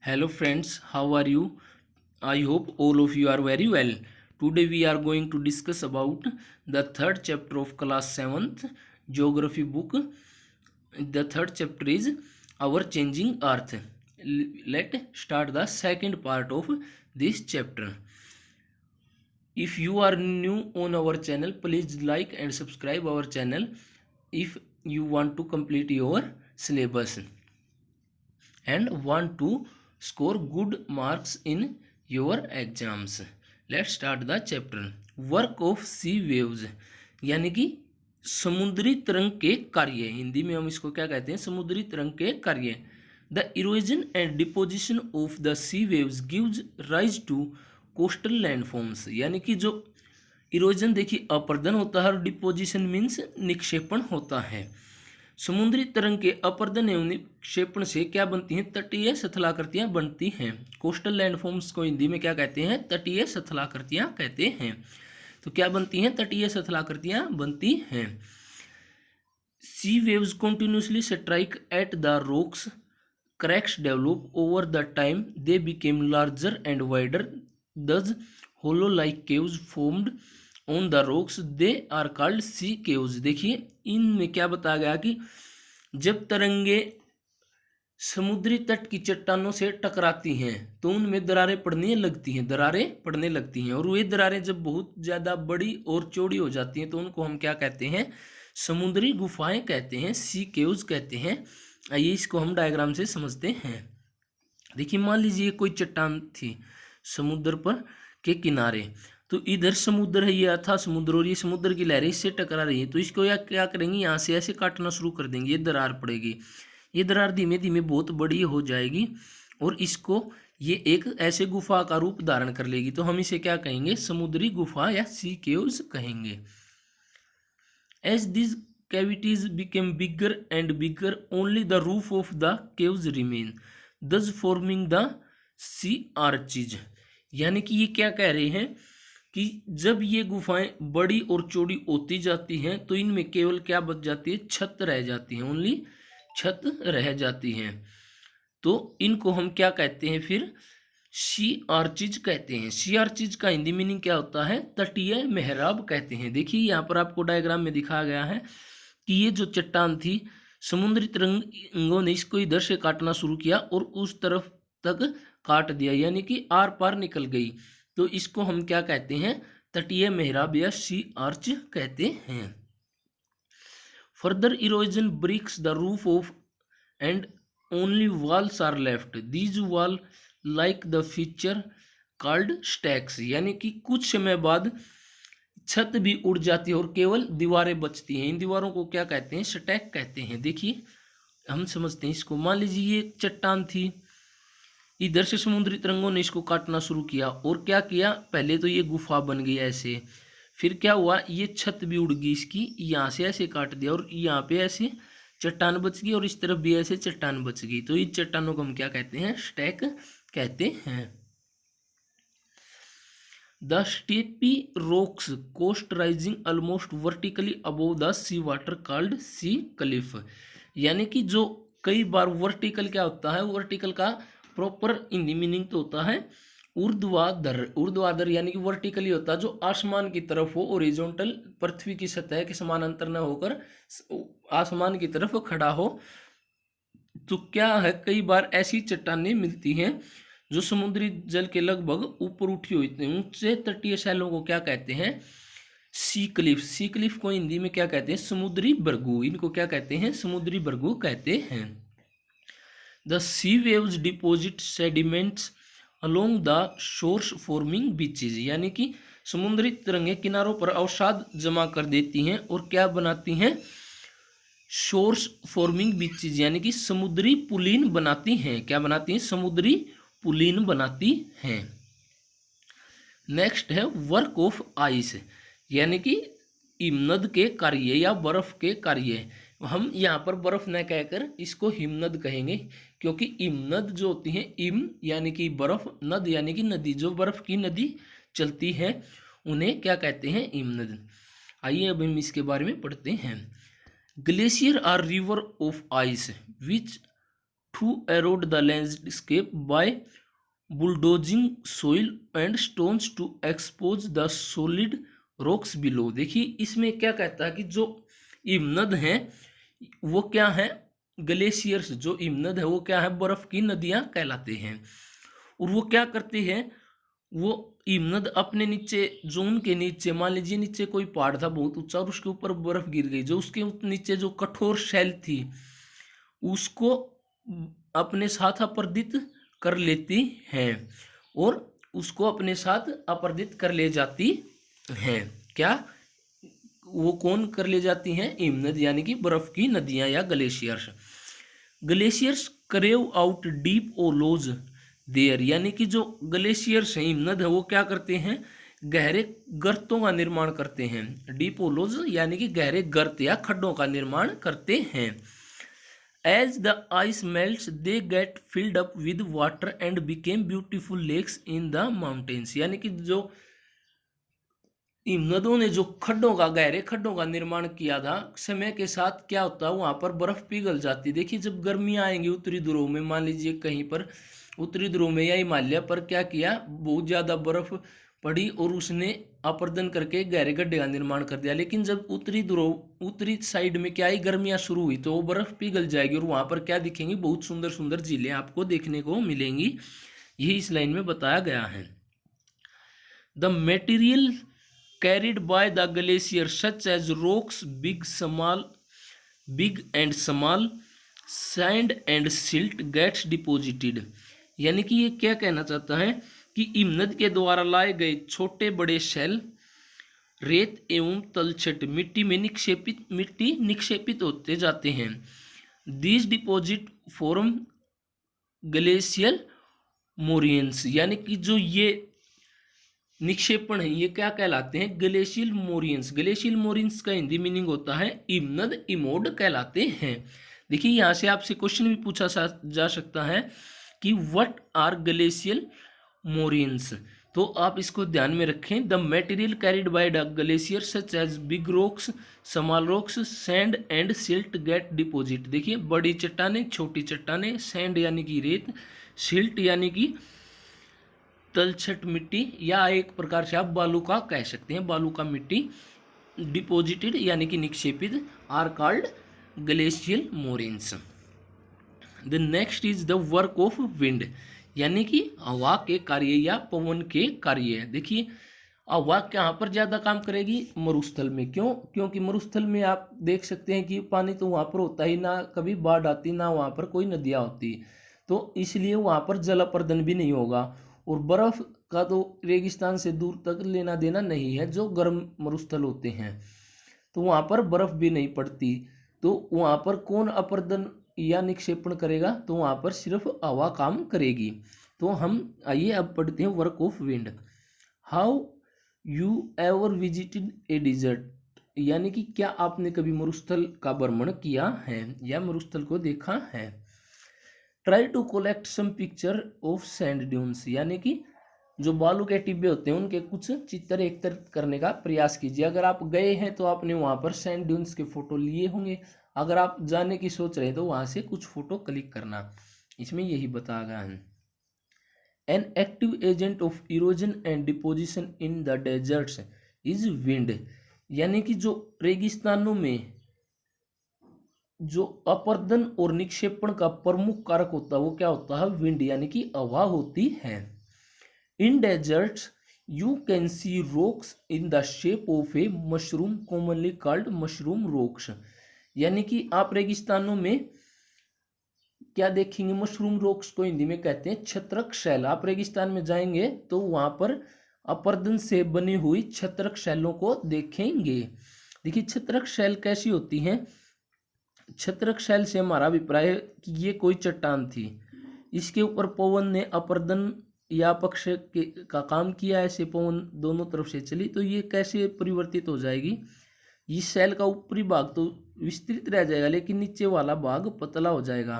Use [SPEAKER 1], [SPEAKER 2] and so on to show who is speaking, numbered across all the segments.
[SPEAKER 1] Hello friends, how are you? I hope all of you are very well. Today we are going to discuss about the third chapter of class 7th geography book. The third chapter is Our Changing Earth. Let's start the second part of this chapter. If you are new on our channel, please like and subscribe our channel if you want to complete your syllabus and want to score good marks in your exams. Let's start the chapter. Work of sea waves यानी कि समुद्री तरंग के कार्य, हिंदी में हम इसको क्या कहते हैं, समुद्री तरंग के कार्य. The erosion and deposition of the sea waves gives rise to coastal landforms. यानी कि जो इरोजन देखिए अपर्दन होता है और डिपोजिशन मीन्स निक्षेपण होता है. समुद्री तरंग के अपर्दन एवं निक्षेपण से क्या बनती हैं, तटीय स्थलाकृतियां बनती हैं. कोस्टल लैंडफॉर्म्स को हिंदी में क्या कहते हैं, तटीय स्थलाकृतियां कहते हैं. तो क्या बनती हैं, तटीय स्थलाकृतियां बनती हैं. Sea waves continuously strike at the rocks, cracks develop over the time, they became larger and wider, thus hollow like caves formed on the rocks, they are called sea caves. देखिए इनमें क्या बताया गया कि जब तरंगे समुद्री तट की चट्टानों से टकराती हैं तो उनमें दरारें पड़ने लगती हैं और वे दरारें जब बहुत ज़्यादा बड़ी और चौड़ी हो जाती हैं तो उनको हम क्या कहते हैं, समुद्री गुफाएं कहते हैं, सी केव्स कहते हैं. आइए इसको हम डायग्राम से समझते हैं. देखिए मान लीजिए कोई चट्टान थी समुद्र पर के किनारे, तो इधर समुद्र है, ये अथाह समुद्र और ये समुद्र की लहरें इससे टकरा रही है. तो इसको या क्या करेंगे, यहाँ से ऐसे काटना शुरू कर देंगे, ये दरार पड़ेगी, ये दरार धीमे धीमे बहुत बड़ी हो जाएगी और इसको ये एक ऐसे गुफा का रूप धारण कर लेगी. तो हम इसे क्या कहेंगे, समुद्री गुफा या सी केव्स कहेंगे. As this cavities became bigger and bigger, only the roof of the caves remain, thus forming the sea arches. यानी कि ये क्या कह रहे हैं कि जब ये गुफाएं बड़ी और चौड़ी होती जाती हैं तो इनमें केवल क्या बच जाती है, छत रह जाती है, ओनली छत रह जाती हैं. तो इनको हम क्या कहते हैं, फिर सी आर्चिज कहते हैं. सी आर्चिज का हिंदी मीनिंग क्या होता है, तटीय मेहराब कहते हैं. देखिए यहाँ पर आपको डायग्राम में दिखाया गया है कि ये जो चट्टान थी समुद्री तरंगों ने इसको इधर से काटना शुरू किया और उस तरफ तक काट दिया, यानी कि आर पार निकल गई. तो इसको हम क्या कहते हैं, तटीय मेहराब या सी आर्च कहते हैं. Further erosion breaks the roof of and only walls are left, these wall like the feature called stacks. यानी कि कुछ समय बाद छत भी उड़ जाती है और केवल दीवारें बचती हैं. इन दीवारों को क्या कहते हैं, स्टैक कहते हैं. देखिए हम समझते हैं इसको. मान लीजिए ये चट्टान थी, इधर से समुद्री तरंगों ने इसको काटना शुरू किया और क्या किया, पहले तो ये गुफा बन गई ऐसे, फिर क्या हुआ, ये छत भी उड़ गई इसकी, यहाँ से ऐसे काट दिया और यहाँ पे ऐसे चट्टान बच गई और इस तरफ भी ऐसे चट्टान बच गई. तो इन चट्टानों को हम क्या कहते हैं, स्टैक कहते हैं. The steepy rocks coast rising almost vertically above the sea water called sea cliff. यानी कि जो कई बार वर्टिकल क्या होता है, वर्टिकल का प्रॉपर हिंदी मीनिंग तो होता है ऊर्ध्वाधर. ऊर्ध्वाधर यानी कि वर्टिकली होता है जो आसमान की तरफ हो, ओरिजोनटल पृथ्वी की सतह के समानांतर न होकर आसमान की तरफ खड़ा हो. तो क्या है, कई बार ऐसी चट्टानें मिलती हैं जो समुद्री जल के लगभग ऊपर उठी हुई थी. ऊंचे तटीय शैलों को क्या कहते हैं, सी क्लिफ. सी क्लिफ को हिंदी में क्या कहते हैं, समुद्री बरगू. इनको क्या कहते हैं, समुद्री बरगू कहते हैं. The sea waves deposit sediments along the shores forming beaches. यानी कि समुद्री तरंगे किनारों पर अवसाद जमा कर देती हैं और क्या बनाती हैं, शोर्स फॉर्मिंग बीचेज, यानी कि समुद्री पुलीन बनाती हैं. क्या बनाती हैं, समुद्री पुलीन बनाती हैं. नेक्स्ट है वर्क ऑफ आइस, यानी कि हिमनद के कार्य या बर्फ के कार्य. हम यहाँ पर बर्फ न कहकर इसको हिमनद कहेंगे, क्योंकि हिमनद जो होती हैं, हिम यानी कि बर्फ, नद यानी कि नदी, जो बर्फ की नदी चलती है उन्हें क्या कहते हैं, हिमनद. आइए अब हम इसके बारे में पढ़ते हैं. Glacier are river of ice which to erode the landscape by bulldozing soil and stones to expose the solid rocks below। देखिए इसमें क्या कहता है कि जो हिमनद हैं वो क्या है, ग्लेशियर्स जो हिमनद है वो क्या है, बर्फ की नदियां कहलाते हैं। और वो क्या करते हैं, वो हिमनद अपने नीचे, जो उनके नीचे, मान लीजिए नीचे कोई पहाड़ था बहुत ऊंचा और उसके ऊपर बर्फ गिर गई, जो उसके नीचे जो कठोर शैल थी उसको अपने साथ अपरदित कर लेती हैं और उसको अपने साथ अपरदित कर ले जाती हैं। क्या वो कौन कर ले जाती हैं, हिमनद यानी कि बर्फ की नदियां या ग्लेशियर्स। ग्लेशियर्स करेव आउट डीप ओलोज देयर, यानी कि जो ग्लेशियर्स हैं, हिमनद है, वो क्या करते हैं, गहरे गर्तों का निर्माण करते हैं। डीप ओलोज यानी कि गहरे गर्त या खड्डों का निर्माण करते हैं। As the ice melts they get filled up with water and became beautiful lakes in the mountains, यानी कि जो हिमनदों ने जो खड्डों का, गहरे खड्डों का निर्माण किया था, समय के साथ क्या होता है, वहां पर बर्फ पिघल जाती। देखिए जब गर्मियां आएंगी उत्तरी ध्रुव में, मान लीजिए कहीं पर उत्तरी ध्रुव में या हिमालय पर क्या किया, बहुत ज़्यादा बर्फ पड़ी और उसने अपरदन करके गहरे गड्ढे का निर्माण कर दिया। लेकिन जब उत्तरी ध्रुव, उत्तरी साइड में क्या ही गर्मियाँ शुरू हुई तो वो बर्फ पिघल जाएगी और वहाँ पर क्या दिखेंगी, बहुत सुंदर सुंदर झीलें आपको देखने को मिलेंगी। यही इस लाइन में बताया गया है। The material carried by the glacier such as rocks, big and small, sand and silt gets deposited, यानी कि ये क्या कहना चाहता है कि हिमनद के द्वारा लाए गए छोटे बड़े शैल, रेत एवं तलछट मिट्टी में निक्षेपित होते जाते हैं। दीज डिपॉजिट फॉर्म ग्लेशियल मोरियंस, यानी कि जो ये निक्षेपण है ये क्या कहलाते हैं, ग्लेशियल मोरियंस। ग्लेशियल मोरियंस का हिंदी मीनिंग होता है हिमनद इमोड कहलाते हैं। देखिए यहाँ से आपसे क्वेश्चन भी पूछा जा सकता है कि व्हाट आर ग्लेशियल मोरियंस, तो आप इसको ध्यान में रखें। The material carried by the glacier such as big rocks, small rocks, sand and silt get deposit. देखिए बड़ी चट्टानें, छोटी चट्टानें, सैंड यानी कि रेत, सिल्ट यानी कि तलछट मिट्टी या एक प्रकार से आप बालू का कह सकते हैं, बालू का मिट्टी, डिपोजिटेड यानी कि निक्षेपित, are called glacial moraines. The next is the work of wind, यानी कि हवा के कार्य या पवन के कार्य। देखिए हवा कहाँ पर ज़्यादा काम करेगी, मरुस्थल में। क्यों? क्योंकि मरुस्थल में आप देख सकते हैं कि पानी तो वहाँ पर होता ही ना, कभी बाढ़ आती ना, वहाँ पर कोई नदियाँ होती, तो इसलिए वहाँ पर जल अपर्दन भी नहीं होगा। और बर्फ़ का तो रेगिस्तान से दूर तक लेना देना नहीं है, जो गर्म मरुस्थल होते हैं तो वहाँ पर बर्फ़ भी नहीं पड़ती, तो वहाँ पर कौन अपर्दन या निक्षेपण करेगा, तो वहाँ पर सिर्फ हवा काम करेगी। तो हम आइए अब पढ़ते हैं work of wind. How you ever visited a desert, यानी कि क्या आपने कभी मरुस्थल का भ्रमण किया है या मरुस्थल को देखा है। Try to collect some picture of sand dunes, यानी कि जो बालू के टिब्बे होते हैं उनके कुछ चित्र एकत्रित करने का प्रयास कीजिए। अगर आप गए हैं तो आपने वहाँ पर सैंड ड्यून्स के फोटो लिए होंगे, अगर आप जाने की सोच रहे हैं तो वहाँ से कुछ फोटो क्लिक करना, इसमें यही बताया गया है। An active agent of erosion and deposition in the deserts is wind, यानी कि जो रेगिस्तानों में जो अपर्दन और निक्षेपण का प्रमुख कारक होता है वो क्या होता है, विंड, यानी कि हवा होती है। इन desserts you can see rocks in the shape of A mushroom commonly called mushroom rocks, यानी कि आप रेगिस्तानों में क्या देखेंगे, मशरूम रॉक्स को हिंदी में कहते हैं छत्रक शैल। आप रेगिस्तान में जाएंगे तो वहां पर अपर्दन से बनी हुई छत्रक शैलों को देखेंगे। देखिए छत्रक शैल कैसी होती हैं, छत्रक शैल से हमारा अभिप्राय है कि ये कोई चट्टान थी, इसके ऊपर पवन ने अपर्दन या पक्ष का काम किया, ऐसे पवन दोनों तरफ से चली तो ये कैसे परिवर्तित हो जाएगी, इस शैल का ऊपरी भाग तो विस्तृत रह जाएगा लेकिन नीचे वाला भाग पतला हो जाएगा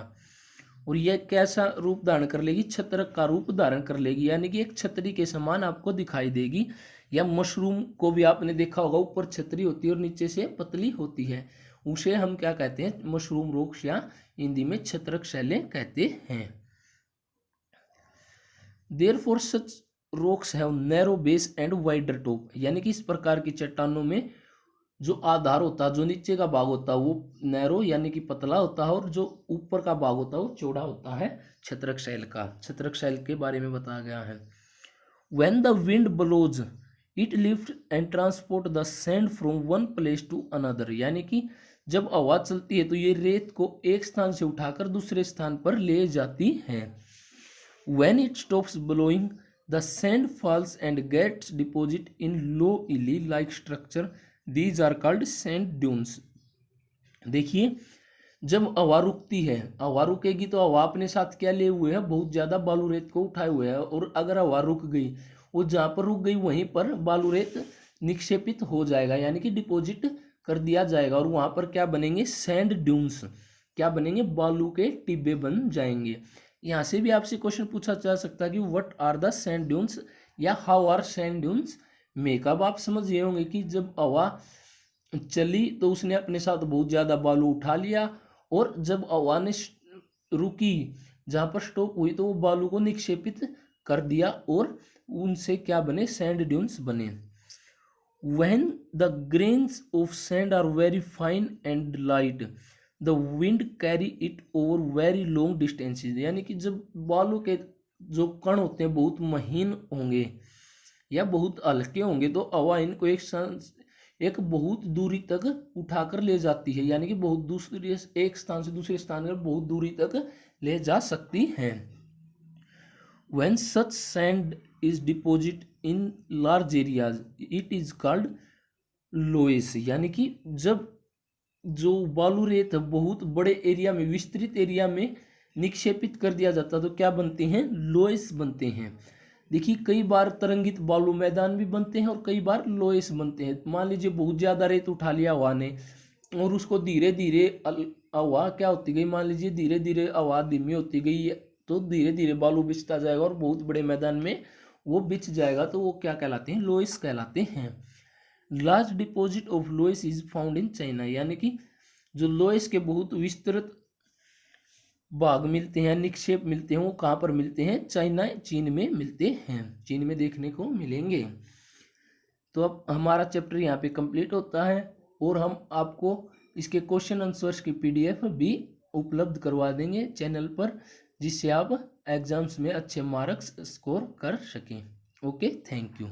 [SPEAKER 1] और यह कैसा रूप धारण कर लेगी, छत्रक का रूप धारण कर लेगी, यानी कि एक छतरी के समान आपको दिखाई देगी। या मशरूम को भी आपने देखा होगा, ऊपर छतरी होती है और नीचे से पतली होती है, उसे हम क्या कहते हैं, मशरूम रॉक्स या हिंदी में छत्रक शैलें कहते हैं। Therefore such rocks have narrow base and wider top, यानी कि इस प्रकार की चट्टानों में जो आधार होता है, जो नीचे का भाग होता है वो नैरो यानी कि पतला होता है, और जो ऊपर का भाग होता है वो चौड़ा होता है। छत्रक शैल का, छत्रक शैल के बारे में बताया गया है। When the wind blows, it lifts and transport the sand from one place to another, यानी कि जब हवा चलती है तो ये रेत को एक स्थान से उठाकर दूसरे स्थान पर ले जाती है। When it stops blowing, the sand falls and gets deposited in low lily-like structure. These are called sand dunes. देखिए, जब हवा रुकती है, हवा रुकेगी तो हवा अपने साथ क्या लिए हुए है, बहुत ज्यादा बालू रेत को उठाए हुए है, और अगर हवा रुक गई, वो जहां पर रुक गई वहीं पर बालू रेत निक्षेपित हो जाएगा, यानी कि डिपॉजिट कर दिया जाएगा, और वहां पर क्या बनेंगे, सैंड ड्यून्स, क्या बनेंगे, बालू के टिब्बे बन जाएंगे। यहाँ से भी आपसे क्वेश्चन पूछा जा सकता है कि what are the sand dunes या how are sand dunes make. अब आप समझ गए होंगे कि जब हवा चली तो उसने अपने साथ बहुत ज्यादा बालू उठा लिया, और जब हवा ने रुकी, जहां पर स्टॉप हुई, तो वो बालू को निक्षेपित कर दिया, और उनसे क्या बने, सैंड ड्यून्स बने। When the grains of sand are very fine and light, the wind carry it over very long distances, यानी कि जब बालू के जो कण होते हैं बहुत महीन होंगे या बहुत हल्के होंगे, तो हवा इनको एक बहुत दूरी तक उठाकर ले जाती है, यानी कि बहुत दूसरी, एक स्थान से दूसरे स्थान पर बहुत दूरी तक ले जा सकती है। When such sand is deposited in large areas, it is called loess, यानी कि जब जो बालू रेत बहुत बड़े एरिया में, विस्तृत एरिया में निक्षेपित कर दिया जाता तो क्या बनते हैं, लोएस बनते हैं। देखिए, कई बार तरंगित बालू मैदान भी बनते हैं और कई बार लोएस बनते हैं। मान लीजिए बहुत ज्यादा रेत उठा लिया हवा ने, और उसको धीरे धीरे हवा क्या होती गई, मान लीजिए धीरे धीरे हवा धीमी होती गई, तो धीरे धीरे बालू बिछता जाएगा और बहुत बड़े मैदान में वो बिछ जाएगा, तो वो क्या कहलाते हैं, लोएस कहलाते हैं। Large deposit of loess is found in China, यानी कि जो लोएस के बहुत विस्तृत भाग मिलते हैं, निक्षेप मिलते हैं, वो कहाँ पर मिलते हैं, चाइना, चीन में मिलते हैं, चीन में देखने को मिलेंगे। तो अब हमारा चैप्टर यहाँ पे कंप्लीट होता है, और हम आपको इसके क्वेश्चन आंसर्स की PDF भी उपलब्ध करवा देंगे चैनल पर, जिससे आप एग्जाम्स में अच्छे मार्क्स स्कोर कर सकें। Okay, thank you.